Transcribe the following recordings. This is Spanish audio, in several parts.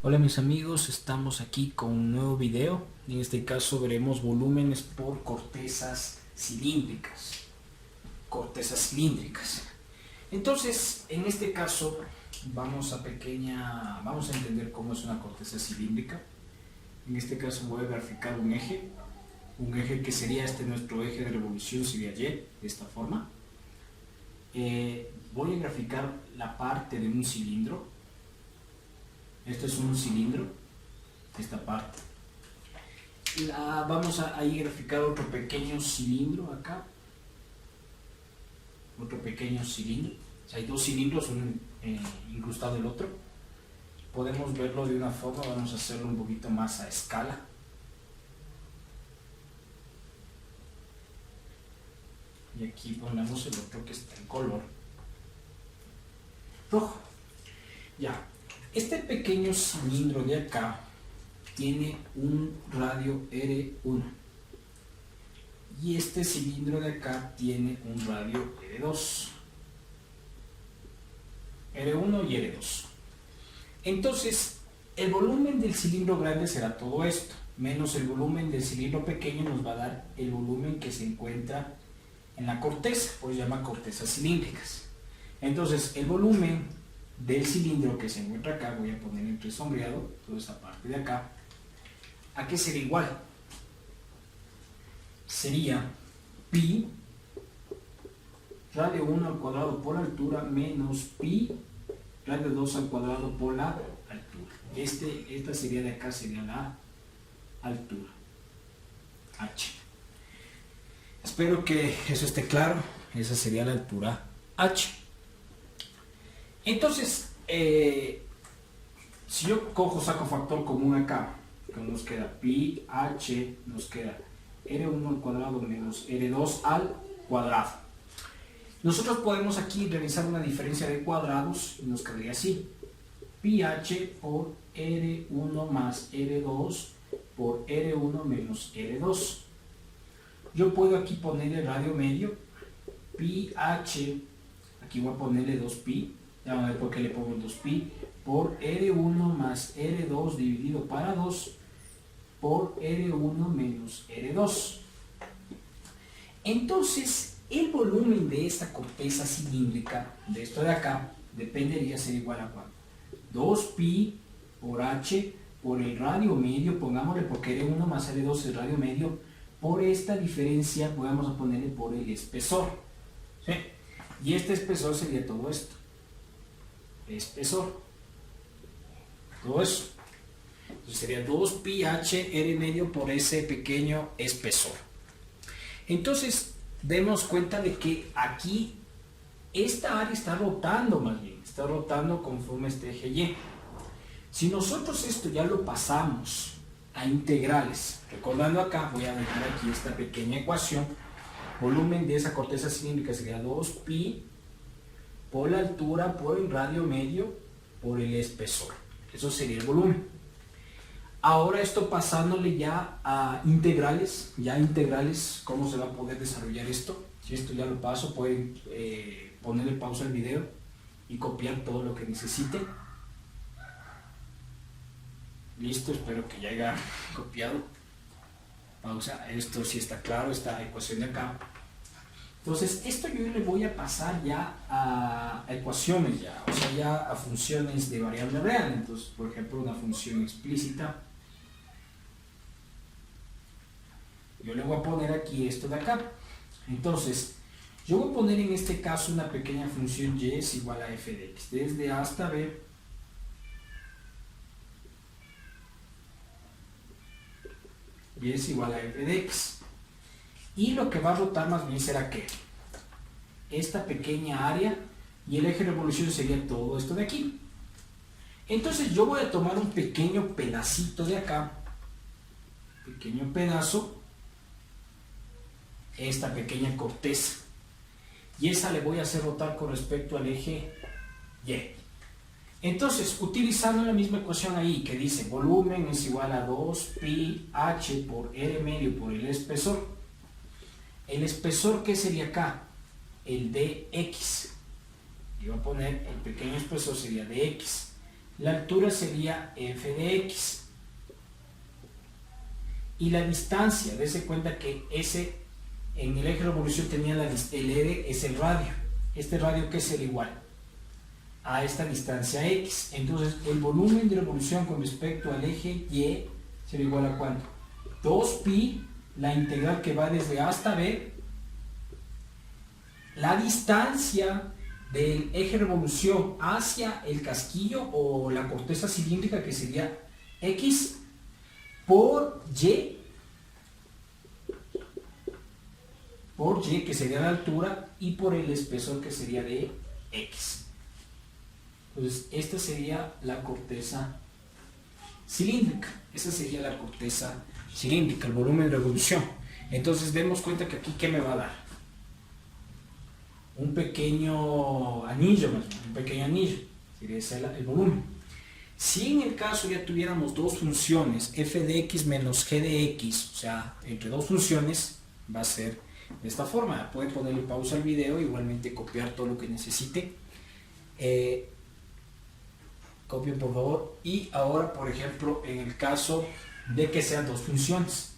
Hola mis amigos, estamos aquí con un nuevo video. En este caso veremos volúmenes por cortezas cilíndricas. Cortezas cilíndricas. Entonces, en este caso vamos a entender cómo es una corteza cilíndrica. En este caso voy a graficar un eje que sería nuestro eje de revolución, sería Y, de esta forma. Voy a graficar la parte de un cilindro. Esto es un cilindro, esta parte. Vamos a graficar otro pequeño cilindro acá. Otro pequeño cilindro. O sea, hay dos cilindros, uno incrustado el otro. Podemos verlo de una forma, vamos a hacerlo un poquito más a escala. Y aquí ponemos el otro que está en color rojo. Ya. Este pequeño cilindro de acá tiene un radio R1 y este cilindro de acá tiene un radio R2, R1 y R2. Entonces, el volumen del cilindro grande será todo esto, menos el volumen del cilindro pequeño nos va a dar el volumen que se encuentra en la corteza, pues se llama cortezas cilíndricas. Entonces, el volumen del cilindro que se encuentra acá, voy a poner entre sombreado toda esta parte de acá, ¿a qué sería igual? Sería pi radio 1 al cuadrado por altura menos pi radio 2 al cuadrado por la altura. Esta sería de acá, sería la altura, h. Espero que eso esté claro. Esa sería la altura h. Entonces, si yo saco factor común acá, que nos queda pi h, nos queda r1 al cuadrado menos r2 al cuadrado. Nosotros podemos aquí realizar una diferencia de cuadrados y nos quedaría así: pi h por r1 más r2 por r1 menos r2. Yo puedo aquí poner el radio medio, pi h, aquí voy a ponerle 2pi, ya van a ver por qué le pongo 2pi, por R1 más R2 dividido para 2 por R1 menos R2. Entonces, el volumen de esta corteza cilíndrica, de esto de acá, dependería ser igual a ¿cuánto? 2pi por h por el radio medio, pongámosle porque R1 más R2 es el radio medio, por esta diferencia, vamos a ponerle por el espesor. ¿Sí? Y este espesor sería todo esto. Espesor, todo eso. Entonces sería 2pi h r medio por ese pequeño espesor. Entonces demos cuenta de que aquí esta área está rotando, más bien está rotando conforme este eje Y. Si nosotros esto ya lo pasamos a integrales, recordando acá, voy a dejar aquí esta pequeña ecuación, volumen de esa corteza cilíndrica sería 2pi por la altura, por el radio medio, por el espesor. Eso sería el volumen. Ahora esto pasándole ya a integrales, ¿cómo se va a poder desarrollar esto? Si esto ya lo paso, pueden ponerle pausa al video y copiar todo lo que necesite. Listo, espero que ya haya copiado. Pausa, esto sí está claro, esta ecuación de acá. Entonces, esto yo le voy a pasar ya a ecuaciones ya, o sea, ya a funciones de variable real. Entonces, por ejemplo, una función explícita. Yo le voy a poner aquí esto de acá. Entonces, yo voy a poner en este caso una pequeña función y es igual a f de x, desde a hasta b. Y es igual a f de x. Y lo que va a rotar más bien será que esta pequeña área y el eje de revolución sería todo esto de aquí. Entonces yo voy a tomar un pequeño pedacito de acá, pequeño pedazo, esta pequeña corteza, y esa le voy a hacer rotar con respecto al eje Y. Entonces, utilizando la misma ecuación ahí que dice volumen es igual a 2pi h por r medio por el espesor. El espesor, ¿qué sería acá? El dx. Yo voy a poner el pequeño espesor sería dx. la altura sería f de x. Y la distancia, dése cuenta que ese, en el eje de revolución tenía el r es el radio. Este radio que es el igual a esta distancia x. Entonces el volumen de revolución con respecto al eje y será igual a ¿cuánto? 2pi, la integral que va desde a hasta b, la distancia del eje de revolución hacia el casquillo o la corteza cilíndrica, que sería x, por y, que sería la altura, y por el espesor, que sería de x. Entonces esta sería la corteza cilíndrica. Esa sería la corteza cilíndrica, el volumen de revolución. Entonces demos cuenta que aquí, ¿qué me va a dar? Un pequeño anillo, sería ese el volumen. Si en el caso ya tuviéramos dos funciones, f de x menos g de x, o sea, entre dos funciones, va a ser de esta forma. Puede ponerle pausa al video, igualmente copiar todo lo que necesite. Copien por favor. Y ahora, por ejemplo, en el caso de que sean dos funciones.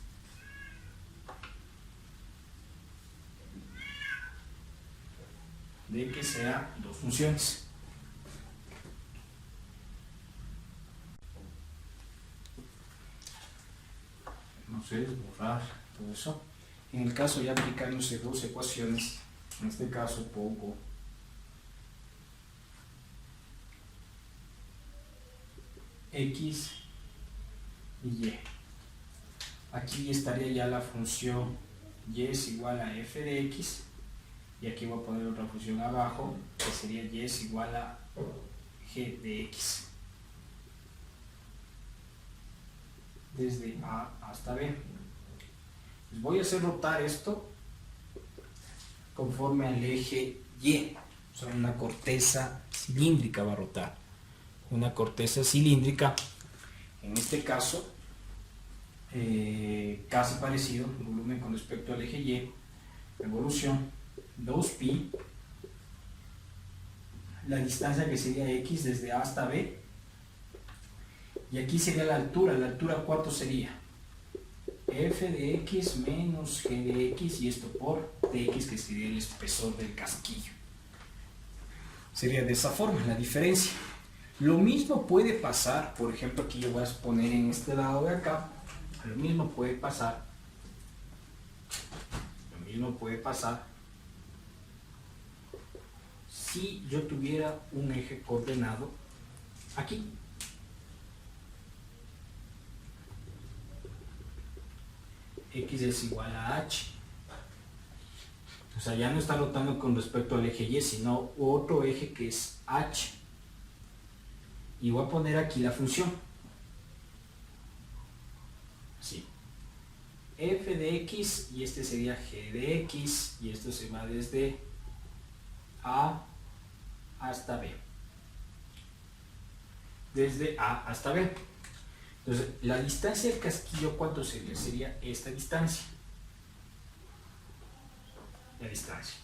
Vamos a borrar todo eso. En el caso ya aplicándose dos ecuaciones, en este caso pongo x y y. Aquí estaría ya la función y es igual a f de x, y aquí voy a poner otra función abajo, que sería y es igual a g de x, desde a hasta b. Pues voy a hacer rotar esto conforme al eje y, o sea, una corteza cilíndrica va a rotar. Una corteza cilíndrica, en este caso, casi parecido, el volumen con respecto al eje y, revolución, 2pi, la distancia que sería x desde a hasta b, y aquí sería la altura ¿cuánto sería? F de x menos g de x, y esto por dx, que sería el espesor del casquillo. Sería de esa forma la diferencia. Lo mismo puede pasar, por ejemplo, aquí yo voy a poner en este lado de acá, lo mismo puede pasar si yo tuviera un eje coordenado aquí. X es igual a h. O sea, ya no está rotando con respecto al eje y, sino otro eje que es h. Y voy a poner aquí la función. Así. F de x, y este sería g de x, y esto se va desde a hasta b. Desde a hasta b. Entonces, la distancia del casquillo, ¿cuánto sería? Sería esta distancia. La distancia.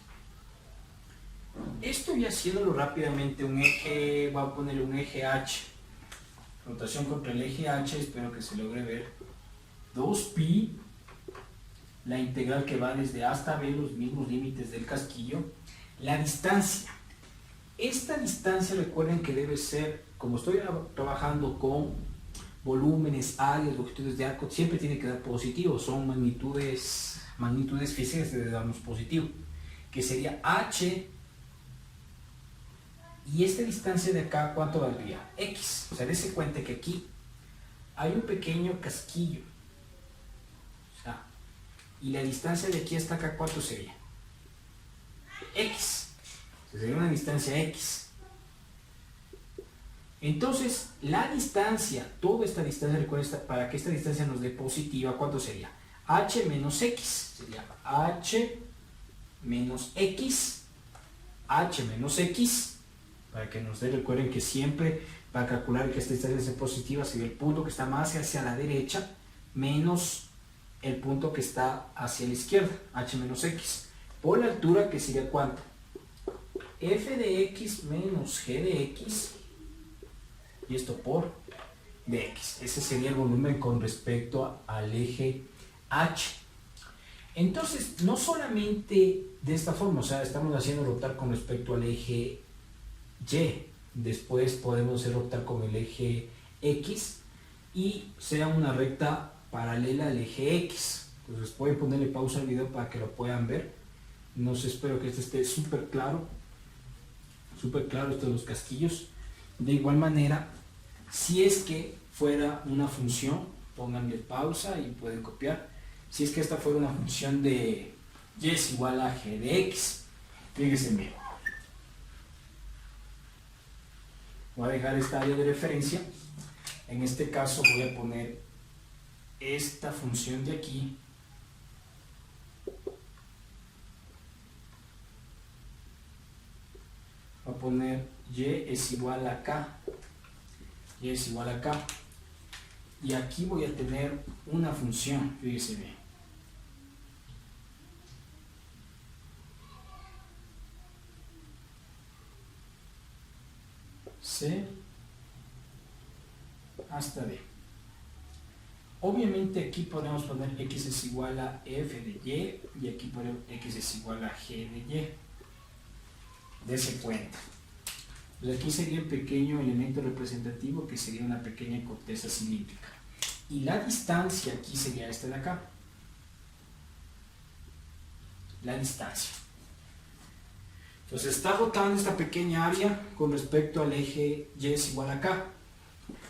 Esto ya haciéndolo rápidamente, un eje, voy a ponerle un eje h. Rotación contra el eje h, espero que se logre ver. 2pi, la integral que va desde a hasta b, los mismos límites del casquillo. La distancia. Esta distancia, recuerden que debe ser, como estoy trabajando con volúmenes, áreas, longitudes de arco, siempre tiene que dar positivo. Son magnitudes físicas de darnos positivo, que sería h, y esta distancia de acá, ¿cuánto valdría? X. O sea, dése cuenta que aquí hay un pequeño casquillo, o sea, y la distancia de aquí hasta acá, ¿cuánto sería? X. O sea, sería una distancia X. Entonces, la distancia, toda esta distancia, recuerda, para que esta distancia nos dé positiva, ¿cuánto sería? H menos X. Sería H menos X, H menos X, para que nos dé, recuerden que siempre, para calcular que esta distancia sea positiva, sería el punto que está más hacia la derecha, menos el punto que está hacia la izquierda, H menos X, por la altura, que sería ¿cuánto? F de X menos G de X, y esto por dx. Ese sería el volumen con respecto al eje H. Entonces, no solamente de esta forma, o sea, estamos haciendo rotar con respecto al eje Y, después podemos hacer rotar con el eje X y sea una recta paralela al eje X. Entonces pueden ponerle pausa al video para que lo puedan ver. No sé, espero que este esté súper claro esto de los casquillos. De igual manera, si es que fuera una función, pónganle pausa y pueden copiar. Si es que esta fuera una función de y es igual a g de x, fíjense bien. Voy a dejar esta área de referencia. En este caso voy a poner esta función de aquí. Voy a poner y es igual a k. Y es igual a k. Y aquí voy a tener una función, fíjense bien. C hasta D. Obviamente aquí podemos poner x es igual a f de y aquí ponemos x es igual a g de y. Dese cuenta. Pues aquí sería un pequeño elemento representativo que sería una pequeña corteza cilíndrica. Y la distancia aquí sería esta de acá. La distancia. Entonces está rotando esta pequeña área con respecto al eje y es igual a k.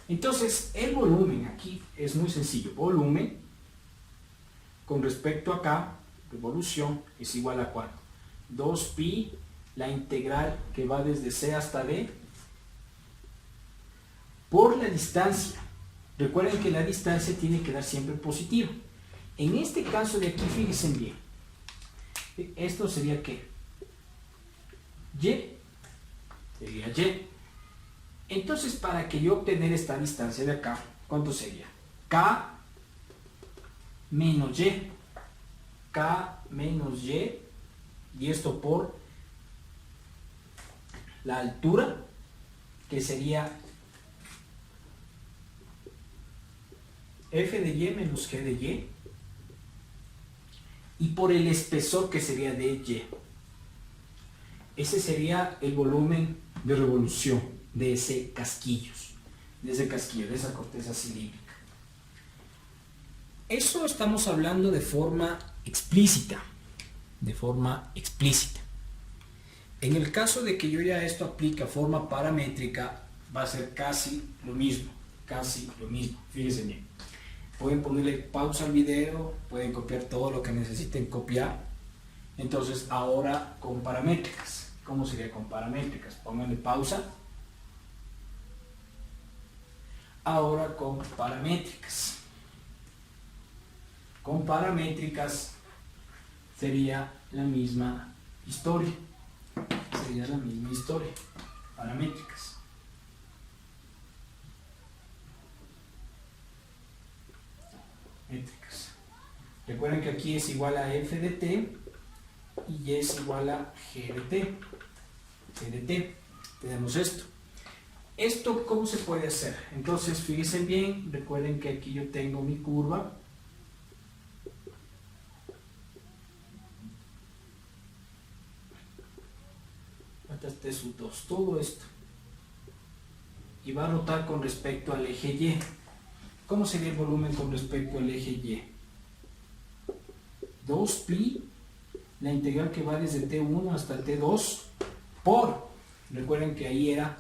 Entonces el volumen aquí es muy sencillo. Volumen con respecto a k, revolución, es igual a ¿cuánto? 2pi, la integral que va desde c hasta d, por la distancia. Recuerden que la distancia tiene que dar siempre positiva. En este caso de aquí, fíjense bien. Esto sería ¿qué? Y. Sería y. Entonces, para que yo obtener esta distancia de acá, ¿cuánto sería? K menos y. K menos y. Y esto por la altura, que sería f de y menos g de y. Y por el espesor, que sería de y. Ese sería el volumen de revolución de ese casquillo, de esa corteza cilíndrica. Eso estamos hablando de forma explícita. En el caso de que yo ya esto aplique a forma paramétrica, va a ser casi lo mismo. Fíjense bien. Pueden ponerle pausa al video, pueden copiar todo lo que necesiten copiar. Entonces ahora con paramétricas. ¿Cómo sería con paramétricas? Pónganle pausa. Ahora con paramétricas. Con paramétricas sería la misma historia. Paramétricas. Métricas. Recuerden que aquí es igual a f de t y y es igual a g de t. Tenemos esto. ¿Esto cómo se puede hacer? Entonces, fíjense bien, recuerden que aquí yo tengo mi curva. Hasta este su 2, todo esto. Y va a rotar con respecto al eje Y. ¿Cómo sería el volumen con respecto al eje Y? 2pi, la integral que va desde T1 hasta T2, por, recuerden que ahí era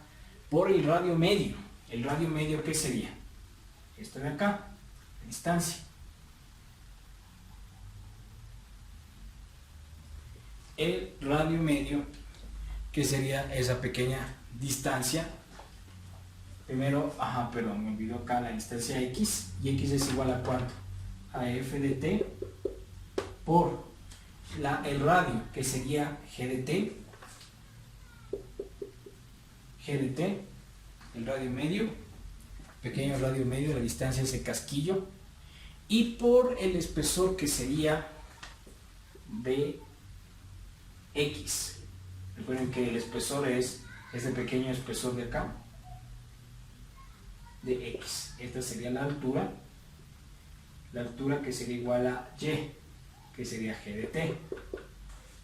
por el radio medio. ¿El radio medio qué sería? Esto de acá, la distancia. El radio medio, que sería esa pequeña distancia. Primero, me olvidó acá la distancia x, y x es igual a ¿cuánto? A f de t por el radio, que sería g de t, el radio medio, pequeño radio medio, la distancia es el casquillo, y por el espesor, que sería dx. Recuerden que el espesor es ese pequeño espesor de acá. de X. Esta sería la altura que sería igual a Y, que sería G de T,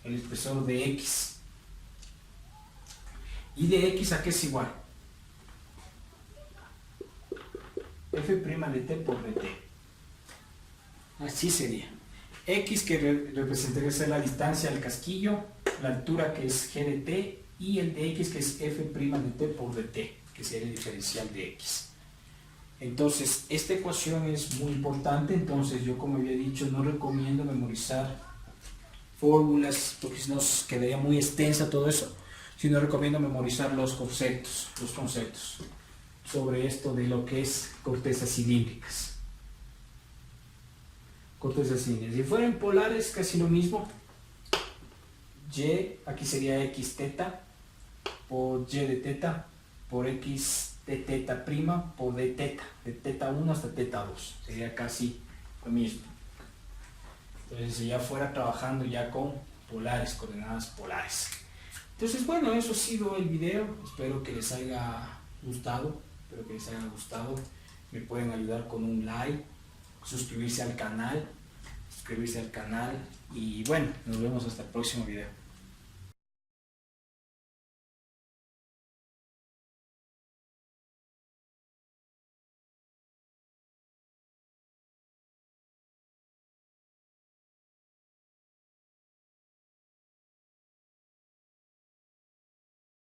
el espesor de X. ¿Y de X a qué es igual? F' de T por dt. Así sería. X que representaría ser la distancia al casquillo, la altura que es G de T y el de X que es F' de T por dt, que sería el diferencial de X. Entonces, esta ecuación es muy importante. Entonces, yo como había dicho, no recomiendo memorizar fórmulas porque si no quedaría muy extensa todo eso, sino recomiendo memorizar los conceptos sobre esto de lo que es cortezas cilíndricas. Si fueran polares, casi lo mismo. Y, aquí sería x teta por y de teta por x de teta prima por d teta, de teta 1 hasta teta 2. Sería casi lo mismo. Entonces, si ya fuera trabajando ya con polares, coordenadas polares. Entonces, bueno, eso ha sido el video. Espero que les haya gustado. Me pueden ayudar con un like, suscribirse al canal y bueno, nos vemos hasta el próximo video.